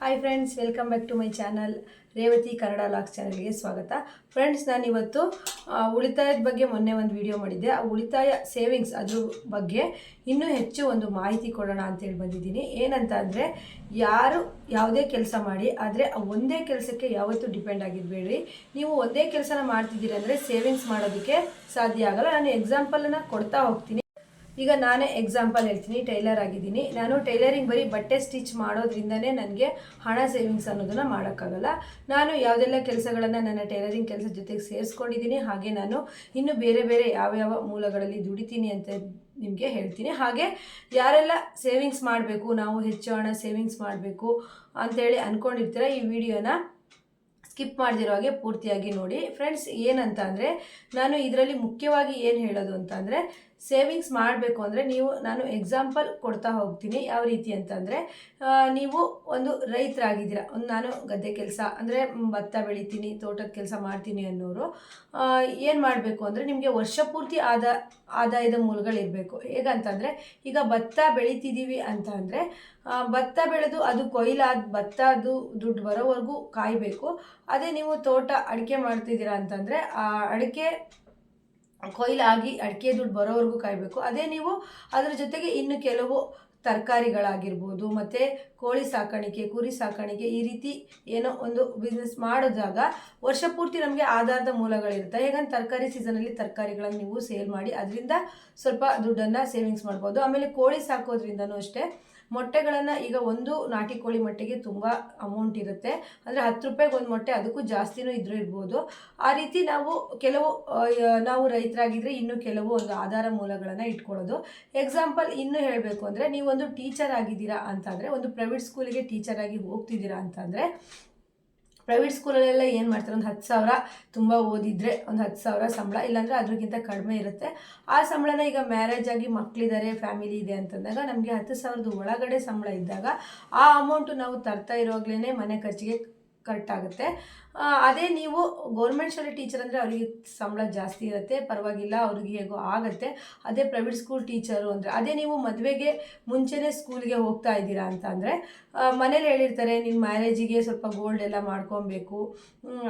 Hi friends, welcome back to my channel. Revathi Kannada logs ಚಾನಲ್ಗೆ ಸ್ವಾಗತ. Friends, ನಾನಿವತ್ತು ಉಳಿತಾಯದ ಬಗ್ಗೆ ಮೊನ್ನೆ ಒಂದು ವಿಡಿಯೋ ಮಾಡಿದ್ದೆ. ಆ ಉಳಿತಾಯ ಸೇವಿಂಗ್ಸ್ ಅದ್ರ ಬಗ್ಗೆ ಇನ್ನೂ ಹೆಚ್ಚು ಒಂದು ಮಾಹಿತಿ ಕೊಡೋಣ ಅಂತೇಳಿ ಬಂದಿದ್ದೀನಿ. ಏನಂತ ಅಂದರೆ, ಯಾರು ಯಾವುದೇ ಕೆಲಸ ಮಾಡಿ ಆದರೆ ಒಂದೇ ಕೆಲಸಕ್ಕೆ ಯಾವತ್ತೂ ಡಿಪೆಂಡ್ ಆಗಿರಬೇಡ್ರಿ. ನೀವು ಒಂದೇ ಕೆಲಸನ ಮಾಡ್ತಿದ್ದೀರಿ ಅಂದರೆ ಸೇವಿಂಗ್ಸ್ ಮಾಡೋದಕ್ಕೆ ಸಾಧ್ಯ ಆಗಲ್ಲ. ನಾನು ಎಕ್ಸಾಂಪಲನ್ನು ಕೊಡ್ತಾ ಹೋಗ್ತೀನಿ. ಈಗ ನಾನೇ ಎಕ್ಸಾಂಪಲ್ ಹೇಳ್ತೀನಿ. ಟೈಲರ್ ಆಗಿದ್ದೀನಿ. ನಾನು ಟೈಲರಿಂಗ್ ಬರೀ ಬಟ್ಟೆ ಸ್ಟಿಚ್ ಮಾಡೋದ್ರಿಂದನೇ ನನಗೆ ಹಣ ಸೇವಿಂಗ್ಸ್ ಅನ್ನೋದನ್ನು ಮಾಡೋಕ್ಕಾಗಲ್ಲ. ನಾನು ಯಾವುದೆಲ್ಲ ಕೆಲಸಗಳನ್ನು ನನ್ನ ಟೈಲರಿಂಗ್ ಕೆಲಸ ಜೊತೆಗೆ ಸೇರಿಸ್ಕೊಂಡಿದ್ದೀನಿ, ಹಾಗೆ ನಾನು ಇನ್ನು ಬೇರೆ ಬೇರೆ ಯಾವ್ಯಾವ ಮೂಲಗಳಲ್ಲಿ ದುಡಿತೀನಿ ಅಂತ ನಿಮಗೆ ಹೇಳ್ತೀನಿ. ಹಾಗೆ ಯಾರೆಲ್ಲ ಸೇವಿಂಗ್ಸ್ ಮಾಡಬೇಕು, ನಾವು ಹೆಚ್ಚು ಹಣ ಸೇವಿಂಗ್ಸ್ ಮಾಡಬೇಕು ಅಂಥೇಳಿ ಅಂದ್ಕೊಂಡಿರ್ತೀರ, ಈ ವಿಡಿಯೋನ ಸ್ಕಿಪ್ ಮಾಡ್ದಿರೋ ಹಾಗೆ ಪೂರ್ತಿಯಾಗಿ ನೋಡಿ. ಫ್ರೆಂಡ್ಸ್, ಏನಂತ ಅಂದರೆ, ನಾನು ಇದರಲ್ಲಿ ಮುಖ್ಯವಾಗಿ ಏನು ಹೇಳೋದು ಅಂತ ಅಂದರೆ, ಸೇವಿಂಗ್ಸ್ ಮಾಡಬೇಕು ಅಂದರೆ ನಾನು ಎಕ್ಸಾಂಪಲ್ ಕೊಡ್ತಾ ಹೋಗ್ತೀನಿ. ಯಾವ ರೀತಿ ಅಂತಂದರೆ, ನೀವು ಒಂದು ರೈತರಾಗಿದ್ದೀರಾ. ನಾನು ಗದ್ದೆ ಕೆಲಸ ಅಂದರೆ ಭತ್ತ ಬೆಳಿತೀನಿ, ತೋಟದ ಕೆಲಸ ಮಾಡ್ತೀನಿ ಅನ್ನೋರು ಏನು ಮಾಡಬೇಕು ಅಂದರೆ, ನಿಮಗೆ ವರ್ಷ ಪೂರ್ತಿ ಆದಾಯದ ಮೂಲಗಳಿರಬೇಕು. ಹೇಗಂತಂದರೆ, ಈಗ ಭತ್ತ ಬೆಳಿತಿದ್ದೀವಿ ಅಂತ ಅಂದರೆ, ಭತ್ತ ಬೆಳೆದು ಅದು ಕೊಯ್ಲಾದ ಭತ್ತ ಅದು ದುಡ್ಡು ಬರೋವರೆಗೂ ಕಾಯಬೇಕು. ಅದೇ ನೀವು ಅಡಿಕೆ ಮಾಡ್ತಿದ್ದೀರಾ ಅಂತಂದರೆ, ಆ ಅಡಿಕೆ ಕೊಯ್ಲಾಗಿ ಅಡಿಕೆ ದುಡ್ಡು ಬರೋವರೆಗೂ ಕಾಯಬೇಕು. ಅದೇ ನೀವು ಅದರ ಜೊತೆಗೆ ಇನ್ನು ಕೆಲವು ತರಕಾರಿಗಳಾಗಿರ್ಬೋದು, ಮತ್ತು ಕೋಳಿ ಸಾಕಾಣಿಕೆ, ಕುರಿ ಸಾಕಾಣಿಕೆ, ಈ ರೀತಿ ಏನೋ ಒಂದು ಬಿಸ್ನೆಸ್ ಮಾಡಿದಾಗ ವರ್ಷ ಪೂರ್ತಿ ನಮಗೆ ಆಧಾರದ ಮೂಲಗಳಿರುತ್ತೆ. ಹೇಗಂತ ತರಕಾರಿ ಸೀಸನಲ್ಲಿ ತರಕಾರಿಗಳನ್ನು ನೀವು ಸೇಲ್ ಮಾಡಿ ಅದರಿಂದ ಸ್ವಲ್ಪ ದುಡ್ಡನ್ನು ಸೇವಿಂಗ್ಸ್ ಮಾಡ್ಬೋದು. ಆಮೇಲೆ ಕೋಳಿ ಸಾಕೋದ್ರಿಂದನೂ ಅಷ್ಟೇ. ಮೊಟ್ಟೆಗಳನ್ನು ಈಗ ಒಂದು ನಾಟಿ ಕೋಳಿ ಮೊಟ್ಟೆಗೆ ತುಂಬ ಅಮೌಂಟ್ ಇರುತ್ತೆ. ಅಂದರೆ 10 ರೂಪಾಯಿಗೆ ಒಂದು ಮೊಟ್ಟೆ, ಅದಕ್ಕೂ ಜಾಸ್ತಿನೂ ಇರ್ಬೋದು. ಆ ರೀತಿ ನಾವು ರೈತರಾಗಿದ್ದರೆ ಇನ್ನೂ ಕೆಲವು ಒಂದು ಆಧಾರ ಮೂಲಗಳನ್ನು ಇಟ್ಕೊಳ್ಳೋದು. ಎಕ್ಸಾಂಪಲ್ ಇನ್ನೂ ಹೇಳಬೇಕು ಅಂದರೆ, ನೀವೊಂದು ಟೀಚರ್ ಆಗಿದ್ದೀರಾ ಅಂತಂದರೆ, ಒಂದು ಪ್ರೈವೇಟ್ ಸ್ಕೂಲಿಗೆ ಟೀಚರ್ ಆಗಿ ಹೋಗ್ತಿದ್ದೀರಾ ಅಂತಂದರೆ, ಪ್ರೈವೇಟ್ ಸ್ಕೂಲಲ್ಲೆಲ್ಲ ಏನು ಮಾಡ್ತಾರೆ, ಒಂದು 10,000 ತುಂಬ ಓದಿದರೆ ಒಂದು 10,000 ಸಂಬಳ, ಇಲ್ಲಾಂದರೆ ಅದ್ರಿಗಿಂತ ಕಡಿಮೆ ಇರುತ್ತೆ. ಆ ಸಂಬಳನ ಈಗ ಮ್ಯಾರೇಜ್ ಆಗಿ ಮಕ್ಕಳಿದ್ದಾರೆ, ಫ್ಯಾಮಿಲಿ ಇದೆ ಅಂತಂದಾಗ ನಮಗೆ 10,000 ಒಳಗಡೆ ಸಂಬಳ ಇದ್ದಾಗ ಆ ಅಮೌಂಟು ನಾವು ತರ್ತಾ ಇರೋವಾಗಲೇ ಮನೆ ಖರ್ಚಿಗೆ ಕರೆಕ್ಟ್ ಆಗುತ್ತೆ. ಅದೇ ನೀವು ಗೌರ್ಮೆಂಟ್ ಶಾಲೆ ಟೀಚರ್ ಅಂದರೆ ಅವರಿಗೆ ಸಂಬಳ ಜಾಸ್ತಿ ಇರುತ್ತೆ, ಪರವಾಗಿಲ್ಲ, ಅವ್ರಿಗೆ ಹೇಗೋ ಆಗುತ್ತೆ. ಅದೇ ಪ್ರೈವೇಟ್ ಸ್ಕೂಲ್ ಟೀಚರು ಅಂದರೆ, ಅದೇ ನೀವು ಮದುವೆಗೆ ಮುಂಚೆನೇ ಸ್ಕೂಲ್ಗೆ ಹೋಗ್ತಾ ಇದ್ದೀರಾ ಅಂತ ಅಂದರೆ, ಮನೇಲಿ ಹೇಳಿರ್ತಾರೆ, ನಿನ್ನ ಮ್ಯಾರೇಜಿಗೆ ಸ್ವಲ್ಪ ಗೋಲ್ಡ್ ಎಲ್ಲ ಮಾಡ್ಕೊಬೇಕು,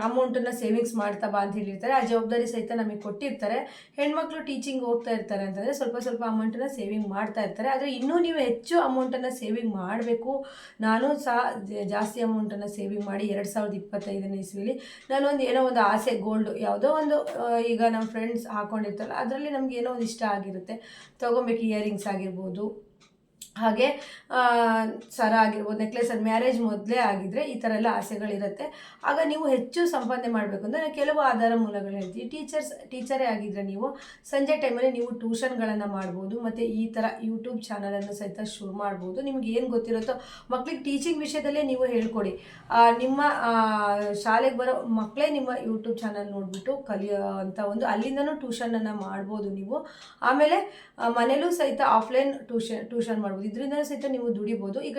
ಅಮೌಂಟನ್ನು ಸೇವಿಂಗ್ಸ್ ಮಾಡ್ತಾ ಬಾ ಅಂತ ಹೇಳಿರ್ತಾರೆ. ಆ ಜವಾಬ್ದಾರಿ ಸಹಿತ ನಮಗೆ ಕೊಟ್ಟಿರ್ತಾರೆ. ಹೆಣ್ಮಕ್ಳು ಟೀಚಿಂಗ್ ಹೋಗ್ತಾ ಇರ್ತಾರೆ ಅಂತಂದರೆ ಸ್ವಲ್ಪ ಸ್ವಲ್ಪ ಅಮೌಂಟನ್ನು ಸೇವಿಂಗ್ ಮಾಡ್ತಾ ಇರ್ತಾರೆ. ಆದರೆ ಇನ್ನೂ ನೀವು ಹೆಚ್ಚು ಅಮೌಂಟನ್ನು ಸೇವಿಂಗ್ ಮಾಡಬೇಕು. ನಾನು ಸಹ ಜಾಸ್ತಿ ಅಮೌಂಟನ್ನು ಸೇವಿಂಗ್ ಮಾಡಿ 2025ನೇ ಇಸ್ವಿಲಿ ನಾನು ಏನೋ ಒಂದು ಆಸೆ, ಗೋಲ್ಡು ಯಾವುದೋ ಒಂದು, ಈಗ ನಮ್ಮ ಫ್ರೆಂಡ್ಸ್ ಹಾಕ್ಕೊಂಡಿರ್ತಾರಲ್ಲ, ಅದರಲ್ಲಿ ನಮ್ಗೆ ಏನೋ ಒಂದು ಇಷ್ಟ ಆಗಿರುತ್ತೆ, ತೊಗೊಬೇಕು. ಇಯರಿಂಗ್ಸ್ ಆಗಿರ್ಬೋದು, ಹಾಗೆ ಸರ ಆಗಿರ್ಬೋದು, ನೆಕ್ಲೆಸ್. ಅದು ಮ್ಯಾರೇಜ್ ಮೊದಲೇ ಆಗಿದ್ದರೆ ಈ ಥರ ಎಲ್ಲ ಆಸೆಗಳಿರುತ್ತೆ. ಆಗ ನೀವು ಹೆಚ್ಚು ಸಂಪಾದನೆ ಮಾಡಬೇಕು ಅಂದರೆ ಕೆಲವು ಆಧಾರ ಮೂಲಗಳು ಹೇಳ್ತೀವಿ. ಟೀಚರೇ ಆಗಿದ್ದರೆ ನೀವು ಸಂಜೆ ಟೈಮಲ್ಲಿ ನೀವು ಟ್ಯೂಷನ್ಗಳನ್ನು ಮಾಡ್ಬೋದು, ಮತ್ತು ಈ ಥರ ಯೂಟ್ಯೂಬ್ ಚಾನಲನ್ನು ಸಹಿತ ಶುರು ಮಾಡ್ಬೋದು. ನಿಮ್ಗೆ ಏನು ಗೊತ್ತಿರುತ್ತೋ ಮಕ್ಳಿಗೆ ಟೀಚಿಂಗ್ ವಿಷಯದಲ್ಲೇ ನೀವು ಹೇಳ್ಕೊಡಿ. ನಿಮ್ಮ ಶಾಲೆಗೆ ಬರೋ ಮಕ್ಕಳೇ ನಿಮ್ಮ ಯೂಟ್ಯೂಬ್ ಚಾನಲ್ ನೋಡಿಬಿಟ್ಟು ಕಲಿಯೋ ಅಂಥ ಒಂದು, ಅಲ್ಲಿಂದನೂ ಟ್ಯೂಷನನ್ನು ಮಾಡ್ಬೋದು ನೀವು. ಆಮೇಲೆ ಮನೇಲೂ ಸಹಿತ ಆಫ್ಲೈನ್ ಟ್ಯೂಷನ್ ಮಾಡ್ಬೋದು. ಇದರಿಂದಲೂ ಸಹಿತ ನೀವು ದುಡಿಬೋದು. ಈಗ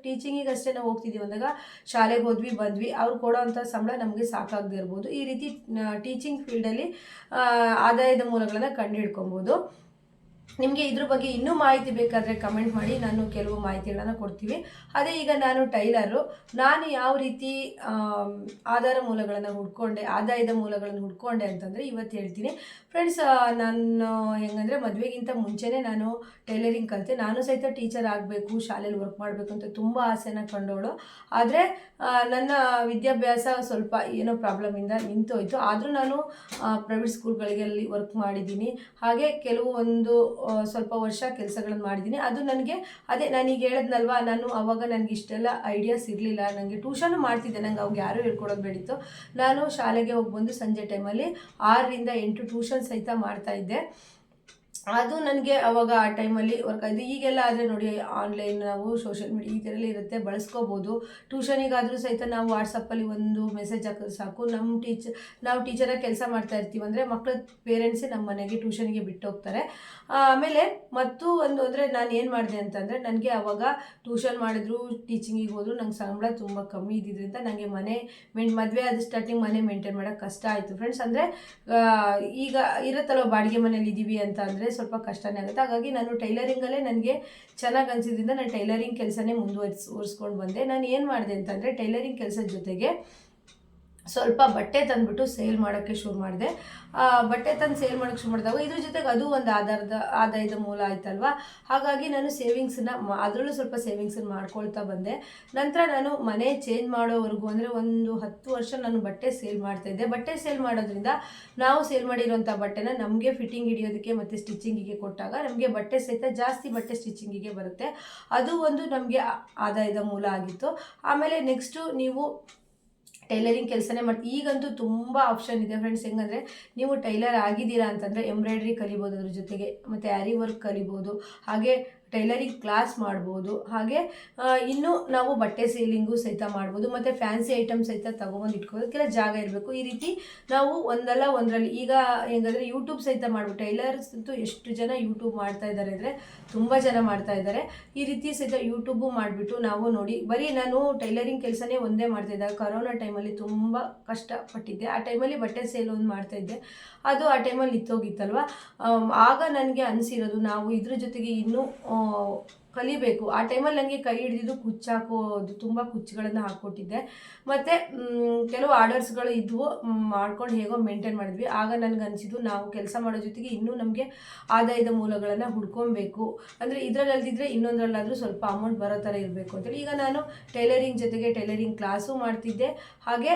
ಟೀಚಿಂಗಿಗೆ ಅಷ್ಟೇ ನಾವು ಹೋಗ್ತಿದ್ದೀವಿ ಅಂದಾಗ, ಶಾಲೆಗೆ ಹೋದ್ವಿ ಬಂದ್ವಿ, ಅವ್ರು ಕೊಡೋ ಅಂಥ ಸಂಬಳ ನಮಗೆ ಸಾಕಾಗದೇ ಇರ್ಬೋದು. ಈ ರೀತಿ ಟೀಚಿಂಗ್ ಫೀಲ್ಡಲ್ಲಿ ಆದಾಯದ ಮೂಲಗಳನ್ನು ಕಂಡುಹಿಡ್ಕೊಬೋದು. ನಿಮಗೆ ಇದ್ರ ಬಗ್ಗೆ ಇನ್ನೂ ಮಾಹಿತಿ ಬೇಕಾದರೆ ಕಮೆಂಟ್ ಮಾಡಿ, ನಾನು ಕೆಲವು ಮಾಹಿತಿಗಳನ್ನು ಕೊಡ್ತೀವಿ. ಅದೇ ಈಗ ನಾನು ಟೈಲರು, ನಾನು ಯಾವ ರೀತಿ ಆಧಾರ ಮೂಲಗಳನ್ನು ಆದಾಯದ ಮೂಲಗಳನ್ನು ಹುಡ್ಕೊಂಡೆ ಅಂತಂದರೆ ಇವತ್ತು ಹೇಳ್ತೀನಿ. ಫ್ರೆಂಡ್ಸ್, ನಾನು ಹೆಂಗಂದರೆ, ಮದುವೆಗಿಂತ ಮುಂಚೆನೇ ನಾನು ಟೈಲರಿಂಗ್ ಕಲಿತೆ. ನಾನು ಸಹಿತ ಟೀಚರ್ ಆಗಬೇಕು, ಶಾಲೆಯಲ್ಲಿ ವರ್ಕ್ ಮಾಡಬೇಕು ಅಂತ ತುಂಬ ಆಸೆನ ಕಂಡೋಳು. ಆದರೆ ನನ್ನ ವಿದ್ಯಾಭ್ಯಾಸ ಸ್ವಲ್ಪ ಏನೋ ಪ್ರಾಬ್ಲಮಿಂದ ನಿಂತೋಯ್ತು. ಆದರೂ ನಾನು ಪ್ರೈವೇಟ್ ಸ್ಕೂಲ್ಗಳಿಗೆಲ್ಲಿ ವರ್ಕ್ ಮಾಡಿದ್ದೀನಿ. ಹಾಗೆ ಕೆಲವು ಒಂದು ಸ್ವಲ್ಪ ವರ್ಷ ಕೆಲಸಗಳನ್ನು ಮಾಡಿದ್ದೀನಿ. ಅದು ನನಗೆ ನಾನೀಗ ಹೇಳಿದ್ನಲ್ವ, ಆವಾಗ ನನಗೆ ಇಷ್ಟೆಲ್ಲ ಐಡಿಯಾಸ್ ಇರಲಿಲ್ಲ. ನನಗೆ ಟ್ಯೂಷನು ಮಾಡ್ತಿದ್ದೆ, ನಂಗೆ ಅವಾಗ ಯಾರೂ ಹೇಳ್ಕೊಡೋದು ಬೇಡಿತ್ತು. ನಾನು ಶಾಲೆಗೆ ಹೋಗಿ ಬಂದು ಸಂಜೆ ಟೈಮಲ್ಲಿ 6ರಿಂದ 8 ಟ್ಯೂಷನ್ ಸಹಿತ ಮಾಡ್ತಾಯಿದ್ದೆ. ಅದು ನನಗೆ ಅವಾಗ ಆ ಟೈಮಲ್ಲಿ ವರ್ಕ್ ಆಯಿತು. ಈಗೆಲ್ಲ ಆದರೆ ನೋಡಿ, ಆನ್ಲೈನ್ ನಾವು ಸೋಷಿಯಲ್ ಮೀಡಿಯಾ ಈ ಥರ ಎಲ್ಲ ಇರುತ್ತೆ, ಬಳಸ್ಕೋಬೋದು. ಟ್ಯೂಷನಿಗಾದರೂ ಸಹಿತ ನಾವು ವಾಟ್ಸಪ್ಪಲ್ಲಿ ಒಂದು ಮೆಸೇಜ್ ಹಾಕಿದ್ರೆ ಸಾಕು, ನಾವು ಟೀಚರಾಗಿ ಕೆಲಸ ಮಾಡ್ತಾ ಇರ್ತೀವಿ ಅಂದರೆ ಮಕ್ಕಳ ಪೇರೆಂಟ್ಸೇ ನಮ್ಮ ಮನೆಗೆ ಟ್ಯೂಷನಿಗೆ ಬಿಟ್ಟು ಹೋಗ್ತಾರೆ. ಆಮೇಲೆ ಒಂದು ಅಂದರೆ ನಾನು ಏನು ಮಾಡಿದೆ ಅಂತಂದರೆ, ನನಗೆ ಆವಾಗ ಟ್ಯೂಷನ್ ಮಾಡಿದ್ರು, ಟೀಚಿಂಗಿಗೆ ಹೋದ್ರು, ನಂಗೆ ಸಂಬಳ ತುಂಬ ಕಮ್ಮಿ ಇದ್ದಿದ್ದರಿಂದ ನನಗೆ ಮದುವೆ ಆದ ಸ್ಟಾರ್ಟಿಂಗ್ ಮನೆ ಮೇಂಟೈನ್ ಮಾಡೋಕ್ಕೆ ಕಷ್ಟ ಆಯಿತು. ಫ್ರೆಂಡ್ಸ್, ಅಂದರೆ ಈಗ ಇರುತ್ತಲ್ವ, ಬಾಡಿಗೆ ಮನೇಲಿ ಇದ್ದೀವಿ ಅಂತ ಅಂದರೆ ಸ್ವಲ್ಪ ಕಷ್ಟನೇ ಆಗುತ್ತೆ. ಹಾಗಾಗಿ ನಾನು ಟೈಲರಿಂಗಲ್ಲೇ ನನಗೆ ಚೆನ್ನಾಗಿ ಅನಿಸಿದ್ರಿಂದ ನಾನು ಟೈಲರಿಂಗ್ ಕೆಲಸನೇ ಮುಂದುವರಿಸ್ಕೊಂಡು ಬಂದೆ. ನಾನು ಏನು ಮಾಡಿದೆ ಅಂತಂದರೆ ಟೈಲರಿಂಗ್ ಕೆಲಸದ ಜೊತೆಗೆ ಸ್ವಲ್ಪ ಬಟ್ಟೆ ತಂದುಬಿಟ್ಟು ಸೇಲ್ ಮಾಡೋಕ್ಕೆ ಶುರು ಮಾಡಿದೆ. ಬಟ್ಟೆ ತಂದು ಸೇಲ್ ಮಾಡೋಕ್ಕೆ ಶುರು ಮಾಡಿದಾಗ ಇದ್ರ ಜೊತೆಗೆ ಅದು ಒಂದು ಆದಾಯದ ಮೂಲ ಆಯ್ತಲ್ವ. ಹಾಗಾಗಿ ನಾನು ಅದರಲ್ಲೂ ಸ್ವಲ್ಪ ಸೇವಿಂಗ್ಸನ್ನು ಮಾಡ್ಕೊಳ್ತಾ ಬಂದೆ. ನಂತರ ನಾನು ಮನೆ ಚೇಂಜ್ ಮಾಡೋವರೆಗೂ ಅಂದರೆ ಒಂದು 10 ವರ್ಷ ನಾನು ಬಟ್ಟೆ ಸೇಲ್ ಮಾಡ್ತಾಯಿದ್ದೆ. ಬಟ್ಟೆ ಸೇಲ್ ಮಾಡೋದ್ರಿಂದ ನಾವು ಸೇಲ್ ಮಾಡಿರೋಂಥ ಬಟ್ಟೆನ ನಮಗೆ ಫಿಟ್ಟಿಂಗ್ ಹಿಡಿಯೋದಕ್ಕೆ ಮತ್ತು ಸ್ಟಿಚಿಂಗಿಗೆ ಕೊಟ್ಟಾಗ ನಮಗೆ ಬಟ್ಟೆ ಸಹಿತ ಜಾಸ್ತಿ ಬಟ್ಟೆ ಸ್ಟಿಚಿಂಗಿಗೆ ಬರುತ್ತೆ. ಅದು ಒಂದು ನಮಗೆ ಆದಾಯದ ಮೂಲ ಆಗಿತ್ತು. ಆಮೇಲೆ ನೆಕ್ಸ್ಟು ನೀವು ಟೈಲರಿಂಗ್ ಕೆಲಸನೇ ಮಾಡ್ತೀವಿ. ಈಗಂತೂ ತುಂಬ ಆಪ್ಷನ್ ಇದೆ ಫ್ರೆಂಡ್ಸ್. ಹೆಂಗಂದರೆ ನೀವು ಟೈಲರ್ ಆಗಿದ್ದೀರಾ ಅಂತಂದರೆ ಎಂಬ್ರಾಯ್ಡ್ರಿ ಕಲಿಬೋದು, ಅದ್ರ ಜೊತೆಗೆ ಮತ್ತು ಆ್ಯರಿ ವರ್ಕ್ ಕಲಿಬೋದು, ಹಾಗೆ ಟೈಲರಿಂಗ್ ಕ್ಲಾಸ್ ಮಾಡ್ಬೋದು. ಹಾಗೆ ಇನ್ನೂ ನಾವು ಬಟ್ಟೆ ಸೇಲಿಂಗು ಸಹಿತ ಮಾಡ್ಬೋದು. ಮತ್ತು ಫ್ಯಾನ್ಸಿ ಐಟಮ್ ಸಹಿತ ತೊಗೊಬಂದು ಇಟ್ಕೋದಕ್ಕೆಲ್ಲ ಜಾಗ ಇರಬೇಕು. ಈ ರೀತಿ ನಾವು ಒಂದಲ್ಲ ಒಂದರಲ್ಲಿ ಈಗ ಹೆಂಗಂದರೆ ಯೂಟ್ಯೂಬ್ ಸಹಿತ ಮಾಡ್ಬೋದು. ಟೈಲರ್ಸ್ ಅಂತೂ ಎಷ್ಟು ಜನ ಯೂಟ್ಯೂಬ್ ಮಾಡ್ತಾ ಇದ್ದಾರೆ ಅಂದರೆ ತುಂಬ ಜನ ಮಾಡ್ತಾ ಇದ್ದಾರೆ. ಈ ರೀತಿ ಸಹಿತ ಯೂಟ್ಯೂಬು ಮಾಡಿಬಿಟ್ಟು ನಾವು ನೋಡಿ, ಬರೀ ನಾನು ಟೈಲರಿಂಗ್ ಕೆಲಸನೇ ಒಂದೇ ಮಾಡ್ತಾಯಿದ್ದಾಗ ಕೊರೋನಾ ಟೈಮಲ್ಲಿ ತುಂಬ ಕಷ್ಟಪಟ್ಟಿದ್ದೆ. ಆ ಟೈಮಲ್ಲಿ ಬಟ್ಟೆ ಸೇಲ್ ಒಂದು ಮಾಡ್ತಾಯಿದ್ದೆ. ಅದು ಆ ಟೈಮಲ್ಲಿ ನಿಂತೋಗಿತ್ತಲ್ವ. ಆಗ ನನಗೆ ಅನಿಸಿರೋದು ನಾವು ಇದ್ರ ಜೊತೆಗೆ ಇನ್ನೂ ಕಲಿಬೇಕು. ಆ ಟೈಮಲ್ಲಿ ನನಗೆ ಕೈ ಹಿಡಿದಿದ್ದು ಕುಚ್ಚಾಕೋದು, ತುಂಬ ಕುಚ್ಚುಗಳನ್ನು ಹಾಕ್ಕೊಟ್ಟಿದ್ದೆ. ಮತ್ತು ಕೆಲವು ಆರ್ಡರ್ಸ್ಗಳು ಇದ್ವು, ಮಾಡ್ಕೊಂಡು ಹೇಗೋ ಮೇಂಟೈನ್ ಮಾಡಿದ್ವಿ. ಆಗ ನನಗೆ ಅನಿಸಿದ್ದು ನಾವು ಕೆಲಸ ಮಾಡೋ ಜೊತೆಗೆ ಇನ್ನೂ ನಮಗೆ ಆದಾಯದ ಮೂಲಗಳನ್ನು ಹುಡ್ಕೊಬೇಕು. ಅಂದರೆ ಇದರಲ್ಲದಿದ್ದರೆ ಇನ್ನೊಂದರಲ್ಲಾದರೂ ಸ್ವಲ್ಪ ಅಮೌಂಟ್ ಬರೋ ಥರ ಇರಬೇಕು ಅಂತೇಳಿ ಈಗ ನಾನು ಟೈಲರಿಂಗ್ ಜೊತೆಗೆ ಟೈಲರಿಂಗ್ ಕ್ಲಾಸು ಮಾಡ್ತಿದ್ದೆ. ಹಾಗೆ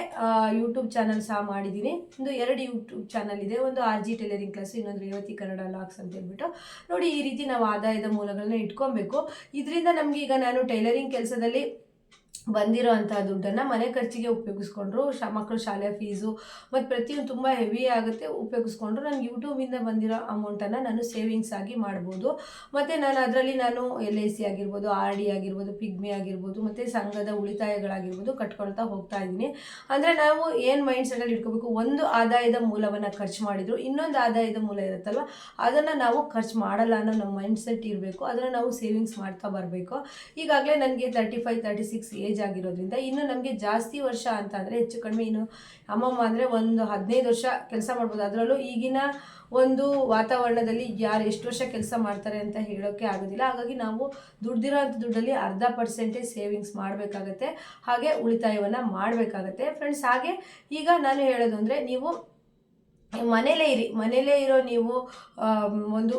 ಯೂಟ್ಯೂಬ್ ಚಾನಲ್ ಸಹ ಮಾಡಿದ್ದೀನಿ. 2 ಯೂಟ್ಯೂಬ್ ಚಾನಲ್ ಇದೆ. ಒಂದು RG ಟೈಲರಿಂಗ್ ಕ್ಲಾಸು, ಇನ್ನೊಂದು ರೇವತಿ ಕನ್ನಡ ಲಾಕ್ಸ್ ಅಂತ ಹೇಳ್ಬಿಟ್ಟು. ನೋಡಿ, ಈ ರೀತಿ ನಾವು ಆದಾಯದ ಮೂಲಗಳನ್ನ ಇಟ್ಕೊಬೇಕು. ಇದರಿಂದ ನಮಗೆ ಈಗ ನಾನು ಟೈಲರಿಂಗ್ ಕೆಲಸದಲ್ಲಿ ಬಂದಿರೋ ಅಂಥ ದುಡ್ಡನ್ನು ಮನೆ ಖರ್ಚಿಗೆ ಉಪಯೋಗಿಸ್ಕೊಂಡ್ರು, ಮಕ್ಕಳು ಶಾಲೆ ಫೀಸು ಮತ್ತು ಪ್ರತಿಯೊಂದು ತುಂಬ ಹೆವಿ ಆಗುತ್ತೆ ಉಪಯೋಗಿಸ್ಕೊಂಡ್ರು. ನನಗೆ ಯೂಟ್ಯೂಬಿಂದ ಬಂದಿರೋ ಅಮೌಂಟನ್ನು ನಾನು ಸೇವಿಂಗ್ಸ್ ಆಗಿ ಮಾಡ್ಬೋದು. ಮತ್ತು ನಾನು ಅದರಲ್ಲಿ LIC ಆಗಿರ್ಬೋದು, RD ಆಗಿರ್ಬೋದು, ಪಿಗ್ಮಿ ಆಗಿರ್ಬೋದು, ಮತ್ತು ಸಂಘದ ಉಳಿತಾಯಗಳಾಗಿರ್ಬೋದು ಕಟ್ಕೊಳ್ತಾ ಹೋಗ್ತಾ ಇದ್ದೀನಿ. ಅಂದರೆ ನಾವು ಏನು ಮೈಂಡ್ ಸೆಟಲ್ಲಿ ಇಟ್ಕೋಬೇಕು, ಒಂದು ಆದಾಯದ ಮೂಲವನ್ನು ಖರ್ಚು ಮಾಡಿದ್ರು ಇನ್ನೊಂದು ಆದಾಯದ ಮೂಲ ಇರುತ್ತಲ್ವ, ಅದನ್ನು ನಾವು ಖರ್ಚು ಮಾಡಲ್ಲ ಅನ್ನೋ ನಮ್ಮ ಮೈಂಡ್ ಸೆಟ್ ಇರಬೇಕು. ಅದನ್ನು ನಾವು ಸೇವಿಂಗ್ಸ್ ಮಾಡ್ತಾ ಬರಬೇಕು. ಈಗಾಗಲೇ ನನಗೆ 35-36 ಏಜ್ ಆಗಿರೋದ್ರಿಂದ ಇನ್ನು ನಮಗೆ ಜಾಸ್ತಿ ವರ್ಷ ಅಂತ ಅಂದರೆ ಹೆಚ್ಚು ಕಡಿಮೆ ಇನ್ನು ಅಮ್ಮಮ್ಮ ಅಂದರೆ ಒಂದು 15 ವರ್ಷ ಕೆಲಸ ಮಾಡ್ಬೋದು. ಅದರಲ್ಲೂ ಈಗಿನ ಒಂದು ವಾತಾವರಣದಲ್ಲಿ ಯಾರು ಎಷ್ಟು ವರ್ಷ ಕೆಲಸ ಮಾಡ್ತಾರೆ ಅಂತ ಹೇಳೋಕ್ಕೆ ಆಗೋದಿಲ್ಲ. ಹಾಗಾಗಿ ನಾವು ದುಡ್ದಿರೋ ಅಂಥ ದುಡ್ಡಲ್ಲಿ 0.5% ಸೇವಿಂಗ್ಸ್ ಮಾಡಬೇಕಾಗತ್ತೆ, ಹಾಗೆ ಉಳಿತಾಯವನ್ನು ಮಾಡಬೇಕಾಗತ್ತೆ ಫ್ರೆಂಡ್ಸ್. ಹಾಗೆ ಈಗ ನಾನು ಹೇಳೋದು ಅಂದರೆ ನೀವು ಮನೇಲೇ ಇರೋ ನೀವು ಒಂದು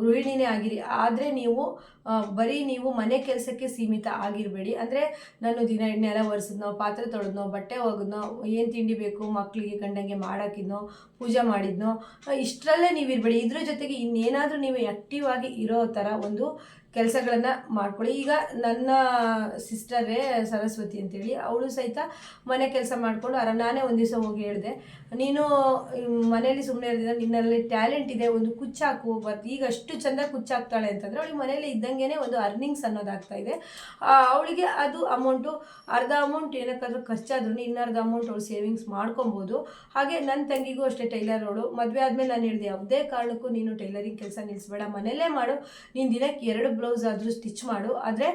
ಗೃಹಿಣಿನೇ ಆಗಿರಿ. ಆದರೆ ನೀವು ಬರೀ ನೀವು ಮನೆ ಕೆಲಸಕ್ಕೆ ಸೀಮಿತ ಆಗಿರಬೇಡಿ. ಅಂದರೆ ನಾನು ದಿನ ನೆಲ ಒರೆಸಿದ್ನೋ, ಪಾತ್ರೆ ತೊಳೆದ್ನೋ, ಬಟ್ಟೆ ಒಗೆದ್ನೋ, ಏನು ತಿಂಡಿ ಬೇಕು ಮಕ್ಕಳಿಗೆ ಗಂಡಂಗೆ ಮಾಡೋಕ್ಕಿದ್ನೋ, ಪೂಜೆ ಮಾಡಿದ್ನೋ, ಇಷ್ಟರಲ್ಲೇ ನೀವು ಇರಬೇಡಿ. ಇದ್ರ ಜೊತೆಗೆ ಇನ್ನೇನಾದರೂ ನೀವು ಆ್ಯಕ್ಟಿವ್ ಆಗಿ ಇರೋ ಥರ ಒಂದು ಕೆಲಸಗಳನ್ನು ಮಾಡ್ಕೊಳ್ಳಿ. ಈಗ ನನ್ನ ಸಿಸ್ಟರೇ ಸರಸ್ವತಿ ಅಂತೇಳಿ, ಅವಳು ಸಹಿತ ಮನೆ ಕೆಲಸ ಮಾಡಿಕೊಂಡು ನಾನೇ ಒಂದು ದಿವಸ ಹೋಗಿ ಹೇಳಿದೆ, ನೀನು ಮನೇಲಿ ಸುಮ್ಮನೆ ಇರೋದ್ರಿಂದ ನಿನ್ನಲ್ಲಿ ಟ್ಯಾಲೆಂಟ್ ಇದೆ, ಒಂದು ಕುಚ್ಚಾಕು ಈಗ ಅಷ್ಟು ಚೆಂದ ಕುಚ್ಚಾಕ್ತಾಳೆ ಅಂತಂದರೆ ಅವಳಿಗೆ ಮನೇಲಿ ಇದ್ದಂಗೆ ಒಂದು ಅರ್ನಿಂಗ್ಸ್ ಅನ್ನೋದಾಗ್ತಾ ಇದೆ. ಅವಳಿಗೆ ಅದು ಅಮೌಂಟು ಅರ್ಧ ಅಮೌಂಟ್ ಏನಕ್ಕಾದ್ರೂ ಖರ್ಚಾದ್ರೂ ಇನ್ನರ್ಧ ಅಮೌಂಟ್ ಅವಳು ಸೇವಿಂಗ್ಸ್ ಮಾಡ್ಕೊಬೋದು. ಹಾಗೆ ನನ್ನ ತಂಗಿಗೂ ಅಷ್ಟೇ, ಟೈಲರ್ ಅವಳು. ಮದುವೆ ಆದಮೇಲೆ ನಾನು ಹೇಳಿದೆ, ಯಾವುದೇ ಕಾರಣಕ್ಕೂ ನೀನು ಟೈಲರಿಂಗ್ ಕೆಲಸ ನಿಲ್ಲಿಸ್ಬೇಡ, ಮನೆಯಲ್ಲೇ ಮಾಡು. ನೀನು ದಿನಕ್ಕೆ 2 ಬ್ಲೌಸ್ ಆದರೂ ಸ್ಟಿಚ್ ಮಾಡು, ಆದರೆ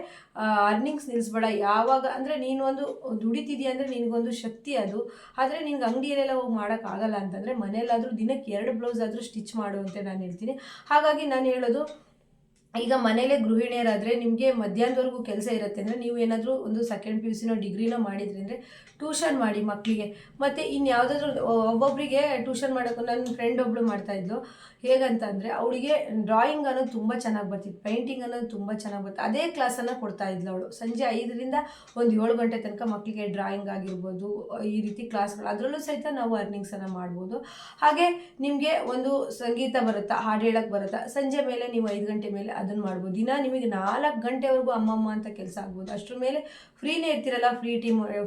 ಅರ್ನಿಂಗ್ಸ್ ನಿಲ್ಲಿಸ್ಬೇಡ. ಯಾವಾಗ ಅಂದರೆ ನೀನು ಒಂದು ದುಡಿತಿದೆಯಾ ಅಂದರೆ ನಿನಗೊಂದು ಶಕ್ತಿ ಅದು. ಆದರೆ ನಿನ್ಗೆ ಅಂಗಡಿಯಲ್ಲೆಲ್ಲ ಹೋಗಿ ಮಾಡೋಕ್ಕಾಗಲ್ಲ ಅಂತಂದರೆ ಮನೆಯಲ್ಲಾದರೂ ದಿನಕ್ಕೆ 2 ಬ್ಲೌಸ್ ಆದರೂ ಸ್ಟಿಚ್ ಮಾಡು ಅಂತ ನಾನು ಹೇಳ್ತೀನಿ. ಹಾಗಾಗಿ ನಾನು ಹೇಳೋದು, ಈಗ ಮನೇಲೇ ಗೃಹಿಣಿಯರಾದರೆ ನಿಮಗೆ ಮಧ್ಯಾಹ್ನದವರೆಗೂ ಕೆಲಸ ಇರುತ್ತೆ ಅಂದರೆ ನೀವು ಏನಾದರೂ ಒಂದು 2nd PUC ಡಿಗ್ರಿನೋ ಮಾಡಿದ್ರಿ ಅಂದರೆ ಟ್ಯೂಷನ್ ಮಾಡಿ ಮಕ್ಕಳಿಗೆ. ಮತ್ತು ಇನ್ಯಾವುದಾದ್ರೂ ಒಬ್ಬೊಬ್ಬರಿಗೆ ಟ್ಯೂಷನ್ ಮಾಡೋಕ್ಕೂ ನನ್ನ ಫ್ರೆಂಡ್ ಒಬ್ಬಳು ಮಾಡ್ತಾಯಿದ್ಲು. ಹೇಗಂತ ಅಂದರೆ ಅವಳಿಗೆ ಡ್ರಾಯಿಂಗ್ ಅನ್ನೋದು ತುಂಬ ಚೆನ್ನಾಗಿ ಬರ್ತಿತ್ತು, ಪೇಂಟಿಂಗ್ ಅನ್ನೋದು ತುಂಬ ಚೆನ್ನಾಗಿ ಬರ್ತಿತ್ತು. ಅದೇ ಕ್ಲಾಸನ್ನು ಕೊಡ್ತಾಯಿದ್ಲು ಅವಳು. ಸಂಜೆ 5ರಿಂದ ಒಂದು 7 ಗಂಟೆ ತನಕ ಮಕ್ಕಳಿಗೆ ಡ್ರಾಯಿಂಗ್ ಆಗಿರ್ಬೋದು, ಈ ರೀತಿ ಕ್ಲಾಸ್ಗಳು, ಅದರಲ್ಲೂ ಸಹಿತ ನಾವು ಅರ್ನಿಂಗ್ಸನ್ನು ಮಾಡ್ಬೋದು. ಹಾಗೆ ನಿಮಗೆ ಒಂದು ಸಂಗೀತ ಬರುತ್ತಾ, ಹಾಡು ಹೇಳೋಕ್ಕೆ ಬರುತ್ತಾ, ಸಂಜೆ ಮೇಲೆ ನೀವು 5 ಗಂಟೆ ಮೇಲೆ ಅದನ್ನು ಮಾಡ್ಬೋದು. ದಿನ ನಿಮಗೆ 4 ಗಂಟೆವರೆಗೂ ಅಮ್ಮಮ್ಮ ಅಂತ ಕೆಲಸ ಆಗ್ಬೋದು. ಅಷ್ಟರ ಮೇಲೆ ಫ್ರೀನೇ ಇರ್ತಿರಲ್ಲ,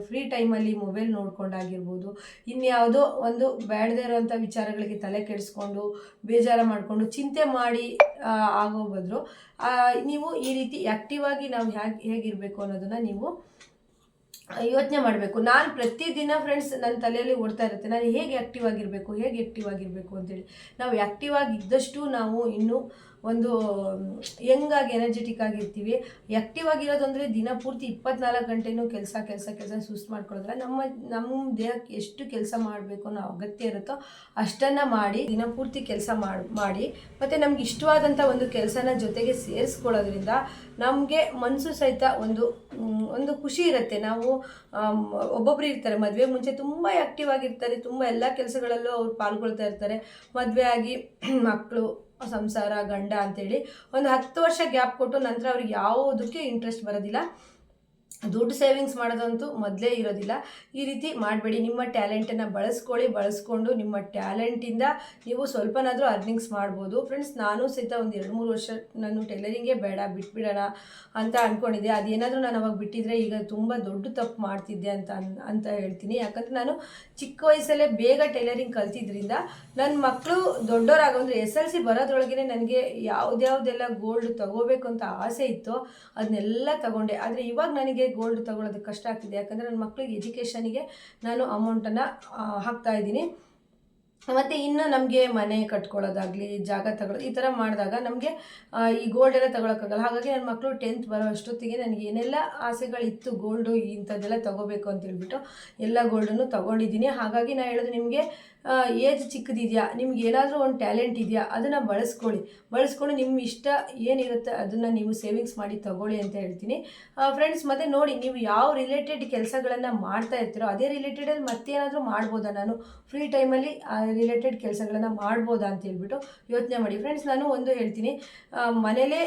ಫ್ರೀ ಟೈಮಲ್ಲಿ ಮೊಬೈಲ್ ನೋಡ್ಕೊಂಡಾಗಿರ್ಬೋದು, ಇನ್ಯಾವುದೋ ಒಂದು ಬೇಡದೇ ಇರೋವಂಥ ವಿಚಾರಗಳಿಗೆ ತಲೆ ಕೆಡಿಸ್ಕೊಂಡು ಬೇಜಾರು ಮಾಡಿಕೊಂಡು ಚಿಂತೆ ಮಾಡಿ ಆಗೋ ಬದಲು ನೀವು ಈ ರೀತಿ ಆ್ಯಕ್ಟಿವ್ ಆಗಿ ನಾವು ಹೇಗಿರಬೇಕು ಅನ್ನೋದನ್ನು ನೀವು ಯೋಚನೆ ಮಾಡಬೇಕು. ನಾನು ಪ್ರತಿದಿನ ಫ್ರೆಂಡ್ಸ್ ನನ್ನ ತಲೆಯಲ್ಲಿ ಓಡ್ತಾ ಇರುತ್ತೆ, ನಾನು ಹೇಗೆ ಆ್ಯಕ್ಟಿವ್ ಆಗಿರಬೇಕು ಅಂತೇಳಿ. ನಾವು ಆ್ಯಕ್ಟಿವ್ ಆಗಿದ್ದಷ್ಟು ನಾವು ಇನ್ನೂ ಒಂದು ಯಂಗಾಗಿ ಎನರ್ಜೆಟಿಕ್ ಆಗಿರ್ತೀವಿ. ಆ್ಯಕ್ಟಿವ್ ಆಗಿರೋದು ಅಂದರೆ ದಿನ ಪೂರ್ತಿ 24 ಗಂಟೆನೂ ಕೆಲಸ ಸುಸ್ತು ಮಾಡ್ಕೊಳ್ಳೋದ್ರೆ ನಮ್ಮ ದೇಹಕ್ಕೆ ಎಷ್ಟು ಕೆಲಸ ಮಾಡಬೇಕು ಅನ್ನೋ ಅಗತ್ಯ ಇರುತ್ತೋ ಅಷ್ಟನ್ನು ಮಾಡಿ ದಿನಪೂರ್ತಿ ಕೆಲಸ ಮಾಡಿ ಮತ್ತು ನಮ್ಗೆ ಇಷ್ಟವಾದಂಥ ಒಂದು ಕೆಲಸನ ಜೊತೆಗೆ ಸೇರಿಸ್ಕೊಳ್ಳೋದ್ರಿಂದ ನಮಗೆ ಮನಸ್ಸು ಸಹಿತ ಒಂದು ಖುಷಿ ಇರುತ್ತೆ. ನಾವು ಒಬ್ಬೊಬ್ರು ಇರ್ತಾರೆ ಮದುವೆ ಮುಂಚೆ ತುಂಬ ಆ್ಯಕ್ಟಿವ್ ಆಗಿರ್ತಾರೆ, ತುಂಬ ಎಲ್ಲ ಕೆಲಸಗಳಲ್ಲೂ ಅವ್ರು ಪಾಲ್ಗೊಳ್ತಾ ಇರ್ತಾರೆ. ಮದುವೆ ಆಗಿ ಮಕ್ಕಳು, ಸಂಸಾರ, ಗಂಡ ಅಂತೇಳಿ ಒಂದು 10 ವರ್ಷ ಗ್ಯಾಪ್ ಕೊಟ್ಟು ನಂತರ ಅವ್ರಿಗೆ ಯಾವುದಕ್ಕೆ ಇಂಟ್ರೆಸ್ಟ್ ಬರೋದಿಲ್ಲ. ದುಡ್ಡು ಸೇವಿಂಗ್ಸ್ ಮಾಡೋದಂತೂ ಮೊದಲೇ ಇರೋದಿಲ್ಲ. ಈ ರೀತಿ ಮಾಡಬೇಡಿ. ನಿಮ್ಮ ಟ್ಯಾಲೆಂಟನ್ನು ಬಳಸ್ಕೊಂಡು ನಿಮ್ಮ ಟ್ಯಾಲೆಂಟಿಂದ ನೀವು ಸ್ವಲ್ಪನಾದರೂ ಅರ್ನಿಂಗ್ಸ್ ಮಾಡ್ಬೋದು. ಫ್ರೆಂಡ್ಸ್, ನಾನು ಸಹಿತ ಒಂದು 2-3 ವರ್ಷ ನಾನು ಟೈಲರಿಂಗೇ ಬೇಡ, ಬಿಟ್ಬಿಡೋಣ ಅಂತ ಅಂದ್ಕೊಂಡಿದ್ದೆ. ಅದೇನಾದರೂ ನಾನು ಅವಾಗ ಬಿಟ್ಟಿದ್ರೆ ಈಗ ತುಂಬ ದೊಡ್ಡ ತಪ್ಪು ಮಾಡ್ತಿದ್ದೆ ಅಂತ ಹೇಳ್ತೀನಿ. ಯಾಕಂದರೆ ನಾನು ಚಿಕ್ಕ ವಯಸ್ಸಲ್ಲೇ ಬೇಗ ಟೈಲರಿಂಗ್ ಕಲ್ತಿದ್ರಿಂದ ನನ್ನ ಮಕ್ಕಳು ದೊಡ್ಡವರಾಗ ಅಂದರೆ SLC ಬರೋದ್ರೊಳಗೇ ನನಗೆ ಯಾವುದ್ಯಾವುದೆಲ್ಲ ಗೋಲ್ಡ್ ತಗೋಬೇಕು ಅಂತ ಆಸೆ ಇತ್ತು ಅದನ್ನೆಲ್ಲ ತಗೊಂಡೆ. ಆದರೆ ಇವಾಗ ನನಗೆ ಗೋಲ್ಡ್ ತಗೊಳ್ಳೋದಕ್ಕೆ ಕಷ್ಟ ಆಗ್ತಿದೆ. ಯಾಕಂದರೆ ನನ್ನ ಮಕ್ಕಳಿಗೆ ಎಜುಕೇಷನಿಗೆ ನಾನು ಅಮೌಂಟನ್ನು ಹಾಕ್ತಾ ಇದ್ದೀನಿ. ಮತ್ತು ಇನ್ನು ನಮಗೆ ಮನೆ ಕಟ್ಕೊಳ್ಳೋದಾಗಲಿ, ಜಾಗ ತಗೊಳ್ಳೋದು, ಈ ಥರ ಮಾಡಿದಾಗ ನಮಗೆ ಈ ಗೋಲ್ಡ್ ಎಲ್ಲ ತಗೊಳಕ್ಕಾಗಲ್ಲ. ಹಾಗಾಗಿ ನನ್ನ ಮಕ್ಕಳು 10th ಬರೋ ಅಷ್ಟೊತ್ತಿಗೆ ನನಗೆ ಏನೆಲ್ಲ ಆಸೆಗಳಿತ್ತು, ಗೋಲ್ಡು ಇಂಥದ್ದೆಲ್ಲ ತೊಗೋಬೇಕು ಅಂತ ಹೇಳ್ಬಿಟ್ಟು ಎಲ್ಲ ಗೋಲ್ಡನ್ನು ತೊಗೊಂಡಿದ್ದೀನಿ. ಹಾಗಾಗಿ ನಾನು ಹೇಳೋದು, ನಿಮಗೆ ಏಜ್ ಚಿಕ್ಕದಿದೆಯಾ, ನಿಮ್ಗೆ ಏನಾದರೂ ಒಂದು ಟ್ಯಾಲೆಂಟ್ ಇದೆಯಾ, ಅದನ್ನು ಬಳಸ್ಕೊಂಡು ನಿಮ್ಮ ಇಷ್ಟ ಏನಿರುತ್ತೆ ಅದನ್ನು ನೀವು ಸೇವಿಂಗ್ಸ್ ಮಾಡಿ ತಗೊಳ್ಳಿ ಅಂತ ಹೇಳ್ತೀನಿ. ಫ್ರೆಂಡ್ಸ್, ಮತ್ತು ನೋಡಿ, ನೀವು ಯಾವ ರಿಲೇಟೆಡ್ ಕೆಲಸಗಳನ್ನು ಮಾಡ್ತಾ ಇರ್ತೀರೋ ಅದೇ ರಿಲೇಟೆಡಲ್ಲಿ ಮತ್ತೇನಾದರೂ ಮಾಡ್ಬೋದಾ, ನಾನು ಫ್ರೀ ಟೈಮಲ್ಲಿ ರಿಲೇಟೆಡ್ ಕೆಲಸಗಳನ್ನು ಮಾಡ್ಬೋದಾ ಅಂತ ಹೇಳ್ಬಿಟ್ಟು ಯೋಚನೆ ಮಾಡಿ. ಫ್ರೆಂಡ್ಸ್, ನಾನು ಒಂದು ಹೇಳ್ತೀನಿ, ಮನೇಲೇ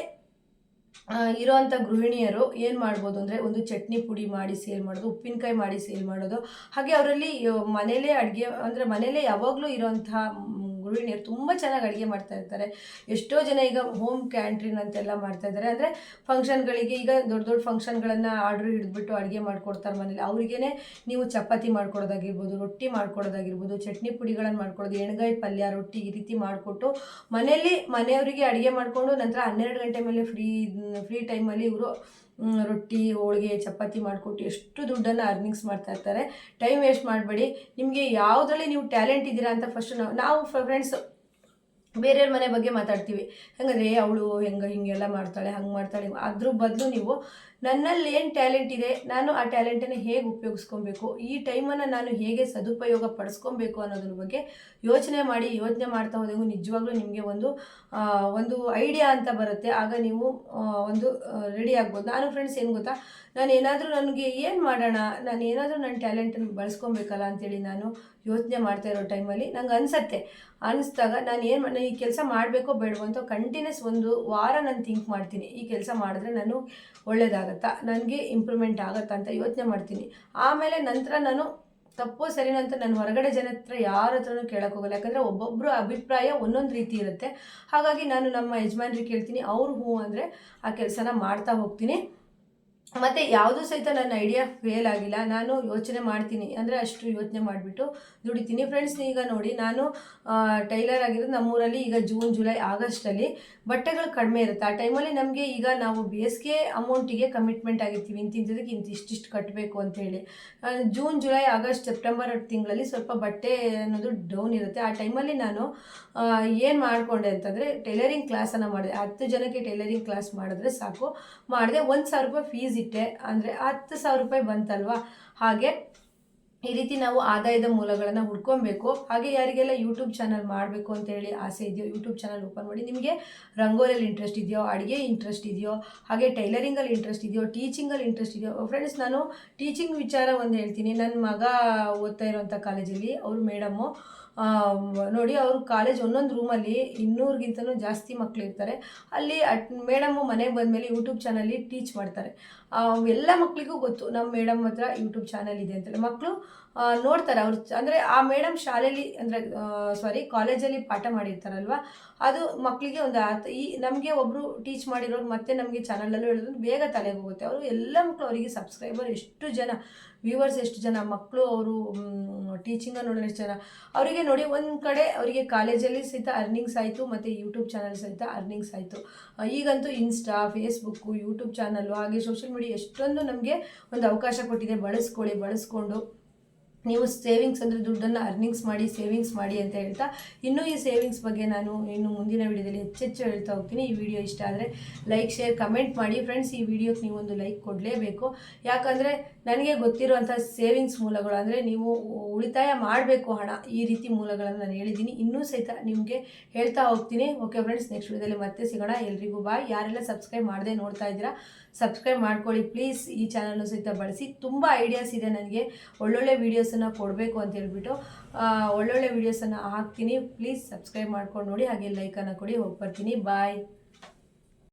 ಇರೋವಂಥ ಗೃಹಿಣಿಯರು ಏನು ಮಾಡ್ಬೋದು ಅಂದರೆ, ಒಂದು ಚಟ್ನಿ ಪುಡಿ ಮಾಡಿ ಸೇಲ್ ಮಾಡೋದು, ಉಪ್ಪಿನಕಾಯಿ ಮಾಡಿ ಸೇಲ್ ಮಾಡೋದು. ಹಾಗೆ ಅವರಲ್ಲಿ ಮನೇಲೇ ಅಡುಗೆ ಅಂದರೆ ಮನೇಲೇ ಯಾವಾಗಲೂ ಇರೋವಂತಹ ಗೃಹಿಣಿಯರು ತುಂಬ ಚೆನ್ನಾಗಿ ಅಡುಗೆ ಮಾಡ್ತಾ ಇರ್ತಾರೆ. ಎಷ್ಟೋ ಜನ ಈಗ ಹೋಮ್ ಕ್ಯಾಂಟ್ರಿನ್ ಅಂತೆಲ್ಲ ಮಾಡ್ತಾ ಇದ್ದಾರೆ. ಅಂದರೆ ಫಂಕ್ಷನ್ಗಳಿಗೆ, ಈಗ ದೊಡ್ಡ ಫಂಕ್ಷನ್ಗಳನ್ನು ಆರ್ಡ್ರ್ ಹಿಡಿದ್ಬಿಟ್ಟು ಅಡುಗೆ ಮಾಡ್ಕೊಡ್ತಾರೆ ಮನೇಲಿ. ಅವ್ರಿಗೇ ನೀವು ಚಪಾತಿ ಮಾಡ್ಕೊಡೋದಾಗಿರ್ಬೋದು, ರೊಟ್ಟಿ ಮಾಡ್ಕೊಡೋದಾಗಿರ್ಬೋದು, ಚಟ್ನಿ ಪುಡಿಗಳನ್ನು ಮಾಡ್ಕೊಡೋದು, ಎಣ್ಗಾಯಿ ಪಲ್ಯ, ರೊಟ್ಟಿ, ಈ ರೀತಿ ಮಾಡಿಕೊಟ್ಟು ಮನೆಯವರಿಗೆ ಅಡುಗೆ ಮಾಡಿಕೊಂಡು ನಂತರ 12 ಗಂಟೆ ಮೇಲೆ ಫ್ರೀ ಟೈಮಲ್ಲಿ ಇವರು ರೊಟ್ಟಿ, ಹೋಳಿಗೆ, ಚಪಾತಿ ಮಾಡಿಕೊಟ್ಟು ಎಷ್ಟು ದುಡ್ಡನ್ನು ಅರ್ನಿಂಗ್ಸ್ ಮಾಡ್ತಾ ಇರ್ತಾರೆ. ಟೈಮ್ ವೇಸ್ಟ್ ಮಾಡಬೇಡಿ. ನಿಮಗೆ ಯಾವುದರಲ್ಲಿ ನೀವು ಟ್ಯಾಲೆಂಟ್ ಇದ್ದೀರಾ ಅಂತ ಫಸ್ಟು ನಾವು ಫ್ರೆಂಡ್ಸ್ ಬೇರೆಯವ್ರ ಮನೆ ಬಗ್ಗೆ ಮಾತಾಡ್ತೀವಿ. ಹೆಂಗಂದರೆ ಅವಳು ಹಿಂಗೆಲ್ಲ ಮಾಡ್ತಾಳೆ, ಹಂಗೆ ಮಾಡ್ತಾಳೆ. ಅದ್ರ ಬದಲು ನೀವು ನನ್ನಲ್ಲಿ ಏನು ಟ್ಯಾಲೆಂಟ್ ಇದೆ, ನಾನು ಆ ಟ್ಯಾಲೆಂಟನ್ನು ಹೇಗೆ ಉಪಯೋಗಿಸ್ಕೊಬೇಕು, ಈ ಟೈಮನ್ನು ನಾನು ಹೇಗೆ ಸದುಪಯೋಗ ಪಡಿಸ್ಕೊಬೇಕು ಅನ್ನೋದ್ರ ಬಗ್ಗೆ ಯೋಚನೆ ಮಾಡ್ತಾ ಹೋದಂಗೂ ನಿಜವಾಗ್ಲೂ ನಿಮಗೆ ಒಂದು ಐಡಿಯಾ ಅಂತ ಬರುತ್ತೆ. ಆಗ ನೀವು ಒಂದು ರೆಡಿ ಆಗ್ಬೋದು. ನಾನು ಫ್ರೆಂಡ್ಸ್ ಏನು ಗೊತ್ತಾ, ನನಗೆ ಏನು ಮಾಡೋಣ, ನನ್ನ ಟ್ಯಾಲೆಂಟನ್ನು ಬಳಸ್ಕೊಬೇಕಲ್ಲ ಅಂತೇಳಿ ನಾನು ಯೋಚನೆ ಮಾಡ್ತಾ ಇರೋ ಟೈಮಲ್ಲಿ ನಂಗೆ ಅನಿಸ್ದಾಗ ನಾನು ಈ ಕೆಲಸ ಮಾಡಬೇಕೋ ಬೇಡವೋ ಅಂತ ಕಂಟಿನ್ಯೂಸ್ 1 ವಾರ ನಾನು ಥಿಂಕ್ ಮಾಡ್ತೀನಿ. ಈ ಕೆಲಸ ಮಾಡಿದ್ರೆ ನಾನು ಒಳ್ಳೇದಾಗತ್ತಾ, ನನಗೆ ಇಂಪ್ರೂವ್ಮೆಂಟ್ ಆಗುತ್ತಾ ಅಂತ ಯೋಚನೆ ಮಾಡ್ತೀನಿ. ಆಮೇಲೆ ನಂತರ ನಾನು ತಪ್ಪೋ ಸರಿನೋ ಅಂತ ನಾನು ಹೊರಗಡೆ ಜನ ಹತ್ರ ಯಾರ ಹತ್ರನೂ ಕೇಳೋಕೆ ಹೋಗಲ್ಲ. ಯಾಕಂದರೆ ಒಬ್ಬೊಬ್ಬರು ಅಭಿಪ್ರಾಯ ಒಂದೊಂದು ರೀತಿ ಇರುತ್ತೆ. ಹಾಗಾಗಿ ನಾನು ನಮ್ಮ ಯಜಮಾನ್ರಿಗೆ ಕೇಳ್ತೀನಿ, ಅವ್ರು ಹ್ಞೂ ಅಂದರೆ ಆ ಕೆಲಸನ ಮಾಡ್ತಾ ಹೋಗ್ತೀನಿ. ಮತ್ತು ಯಾವುದೂ ಸಹಿತ ನನ್ನ ಐಡಿಯಾ ಫೇಲ್ ಆಗಿಲ್ಲ. ನಾನು ಯೋಚನೆ ಮಾಡ್ತೀನಿ, ಅಂದರೆ ಅಷ್ಟು ಯೋಚನೆ ಮಾಡಿಬಿಟ್ಟು ದುಡಿತೀನಿ. ಫ್ರೆಂಡ್ಸ್, ಈಗ ನೋಡಿ, ನಾನು ಟೈಲರ್ ಆಗಿರೋದು ನಮ್ಮೂರಲ್ಲಿ. ಈಗ ಜೂನ್, ಜುಲೈ, ಆಗಸ್ಟಲ್ಲಿ ಬಟ್ಟೆಗಳು ಕಡಿಮೆ ಇರುತ್ತೆ. ಆ ಟೈಮಲ್ಲಿ ನಮಗೆ ಈಗ ನಾವು ಬೇಸಿಗೆ ಅಮೌಂಟಿಗೆ ಕಮಿಟ್ಮೆಂಟ್ ಆಗಿರ್ತೀವಿ, ಇಂತಿದ್ದದಕ್ಕೆ ಇಷ್ಟಿಷ್ಟು ಕಟ್ಟಬೇಕು ಅಂತೇಳಿ. ಜೂನ್, ಜುಲೈ, ಆಗಸ್ಟ್, ಸೆಪ್ಟೆಂಬರ್ ತಿಂಗಳಲ್ಲಿ ಸ್ವಲ್ಪ ಬಟ್ಟೆ ಅನ್ನೋದು ಡೌನ್ ಇರುತ್ತೆ. ಆ ಟೈಮಲ್ಲಿ ನಾನು ಏನು ಮಾಡಿಕೊಂಡೆ ಅಂತಂದರೆ ಟೈಲರಿಂಗ್ ಕ್ಲಾಸನ್ನು ಮಾಡಿದೆ. 10 ಜನಕ್ಕೆ ಟೈಲರಿಂಗ್ ಕ್ಲಾಸ್ ಮಾಡಿದ್ರೆ ಸಾಕು, ಮಾಡಿದೆ. 1,000 ರೂಪಾಯಿ ಫೀಸ್ ಇಟ್ಟೆ. ಅಂದರೆ 10,000 ರೂಪಾಯಿ ಬಂತಲ್ವಾ. ಹಾಗೆ ಈ ರೀತಿ ನಾವು ಆದಾಯದ ಮೂಲಗಳನ್ನು ಹುಡ್ಕೊಬೇಕು. ಹಾಗೆ ಯಾರಿಗೆಲ್ಲ ಯೂಟ್ಯೂಬ್ ಚಾನಲ್ ಮಾಡಬೇಕು ಅಂತೇಳಿ ಆಸೆ ಇದೆಯೋ, ಯೂಟ್ಯೂಬ್ ಚಾನಲ್ ಓಪನ್ ಮಾಡಿ. ನಿಮಗೆ ರಂಗೋಲಿಯಲ್ಲಿ ಇಂಟ್ರೆಸ್ಟ್ ಇದೆಯೋ, ಅಡುಗೆ ಇಂಟ್ರೆಸ್ಟ್ ಇದೆಯೋ, ಹಾಗೆ ಟೈಲರಿಂಗಲ್ಲಿ ಇಂಟ್ರೆಸ್ಟ್ ಇದೆಯೋ, ಟೀಚಿಂಗಲ್ಲಿ ಇಂಟ್ರೆಸ್ಟ್ ಇದೆಯೋ. ಫ್ರೆಂಡ್ಸ್, ನಾನು ಟೀಚಿಂಗ್ ವಿಚಾರ ಒಂದು ಹೇಳ್ತೀನಿ. ನನ್ನ ಮಗ ಓದ್ತಾ ಇರೋವಂಥ ಕಾಲೇಜಲ್ಲಿ ಅವರು ಮೇಡಮ್ಮು ನೋಡಿ, ಅವರು ಕಾಲೇಜ್ ಒಂದೊಂದು ರೂಮಲ್ಲಿ 200ಗಿಂತಲೂ ಜಾಸ್ತಿ ಮಕ್ಕಳು ಇರ್ತಾರೆ. ಅಲ್ಲಿ ಮೇಡಮ್ಮು ಮನೆಗೆ ಬಂದಮೇಲೆ ಯೂಟ್ಯೂಬ್ ಚಾನಲ್ಲಿ ಟೀಚ್ ಮಾಡ್ತಾರೆ. ಎಲ್ಲ ಮಕ್ಕಳಿಗೂ ಗೊತ್ತು ನಮ್ಮ ಮೇಡಮ್ ಹತ್ರ ಯೂಟ್ಯೂಬ್ ಚಾನಲ್ ಇದೆ ಅಂತೇಳಿ. ಮಕ್ಕಳು ನೋಡ್ತಾರೆ. ಅವ್ರು ಅಂದರೆ ಆ ಮೇಡಮ್ ಶಾಲೆಯಲ್ಲಿ ಕಾಲೇಜಲ್ಲಿ ಪಾಠ ಮಾಡಿರ್ತಾರಲ್ವ, ಅದು ಮಕ್ಕಳಿಗೆ ಒಂದು ನಮಗೆ ಒಬ್ಬರು ಟೀಚ್ ಮಾಡಿರೋರು ಮತ್ತೆ ನಮಗೆ ಚಾನಲಲ್ಲೂ ಹೇಳಿದ್ರು ಬೇಗ ತಲೆಗೆ ಹೋಗುತ್ತೆ. ಅವರು ಎಲ್ಲ ಮಕ್ಕಳು, ಅವರಿಗೆ ಸಬ್ಸ್ಕ್ರೈಬರ್ ಎಷ್ಟು ಜನ, ವ್ಯೂವರ್ಸ್ ಎಷ್ಟು ಜನ, ಮಕ್ಕಳು ಅವರು ಟೀಚಿಂಗನ್ನು ನೋಡೋರು ಎಷ್ಟು ಜನ. ಅವರಿಗೆ ನೋಡಿ, ಒಂದು ಕಡೆ ಅವರಿಗೆ ಕಾಲೇಜಲ್ಲಿ ಸಹಿತ ಅರ್ನಿಂಗ್ಸ್ ಆಯಿತು, ಮತ್ತು ಯೂಟ್ಯೂಬ್ ಚಾನಲ್ ಸಹಿತ ಅರ್ನಿಂಗ್ಸ್ ಆಯಿತು. ಈಗಂತೂ ಇನ್ಸ್ಟಾ, ಫೇಸ್ಬುಕ್ಕು, ಯೂಟ್ಯೂಬ್ ಚಾನಲ್ಲು, ಹಾಗೆ ಸೋಷಿಯಲ್ ಮೀಡಿಯಾ ಎಷ್ಟೊಂದು ನಮಗೆ ಒಂದು ಅವಕಾಶ ಕೊಟ್ಟಿದೆ. ಬಳಸ್ಕೊಂಡು ನೀವು ಸೇವಿಂಗ್ಸ್ ಅಂದರೆ ದುಡ್ಡನ್ನು ಅರ್ನಿಂಗ್ಸ್ ಮಾಡಿ ಸೇವಿಂಗ್ಸ್ ಮಾಡಿ ಅಂತ ಹೇಳ್ತಾ ಇನ್ನೂ ಈ ಸೇವಿಂಗ್ಸ್ ಬಗ್ಗೆ ನಾನು ಇನ್ನು ಮುಂದಿನ ವಿಡಿಯೋದಲ್ಲಿ ಹೆಚ್ಚೆಚ್ಚು ಹೇಳ್ತಾ ಹೋಗ್ತೀನಿ. ಈ ವಿಡಿಯೋ ಇಷ್ಟ ಆದರೆ ಲೈಕ್ ಶೇರ್ ಕಮೆಂಟ್ ಮಾಡಿ ಫ್ರೆಂಡ್ಸ್. ಈ ವಿಡಿಯೋಕ್ಕೆ ನೀವೊಂದು ಲೈಕ್ ಕೊಡಲೇಬೇಕು, ಯಾಕಂದರೆ ನನಗೆ ಗೊತ್ತಿರುವಂಥ ಸೇವಿಂಗ್ಸ್ ಮೂಲಗಳು ಅಂದರೆ ನೀವು ಉಳಿತಾಯ ಮಾಡಬೇಕು ಹಣ, ಈ ರೀತಿ ಮೂಲಗಳನ್ನು ನಾನು ಹೇಳಿದ್ದೀನಿ. ಇನ್ನೂ ಸಹಿತ ನಿಮಗೆ ಹೇಳ್ತಾ ಹೋಗ್ತೀನಿ. ಓಕೆ ಫ್ರೆಂಡ್ಸ್, ನೆಕ್ಸ್ಟ್ ವಿಡಿಯೋದಲ್ಲಿ ಮತ್ತೆ ಸಿಗೋಣ. ಎಲ್ರಿಗೂ ಬಾಯ್. ಯಾರೆಲ್ಲ ಸಬ್ಸ್ಕ್ರೈಬ್ ಮಾಡದೆ ನೋಡ್ತಾ ಇದ್ದೀರಾ ಸಬ್ಸ್ಕ್ರೈಬ್ ಮಾಡ್ಕೊಳ್ಳಿ ಪ್ಲೀಸ್. ಈ ಚಾನಲ್ನು ಸಹಿತ ಬಳಸಿ. ತುಂಬ ಐಡಿಯಾಸ್ ಇದೆ ನನಗೆ, ಒಳ್ಳೊಳ್ಳೆ ವೀಡಿಯೋಸನ್ನು ಕೊಡಬೇಕು ಅಂತ ಹೇಳ್ಬಿಟ್ಟು ಒಳ್ಳೊಳ್ಳೆ ವೀಡಿಯೋಸನ್ನು ಹಾಕ್ತೀನಿ. ಪ್ಲೀಸ್ ಸಬ್ಸ್ಕ್ರೈಬ್ ಮಾಡ್ಕೊಂಡು ನೋಡಿ, ಹಾಗೆ ಲೈಕನ್ನು ಕೊಡಿ. ಹೋಗಿ ಬರ್ತೀನಿ. ಬಾಯ್.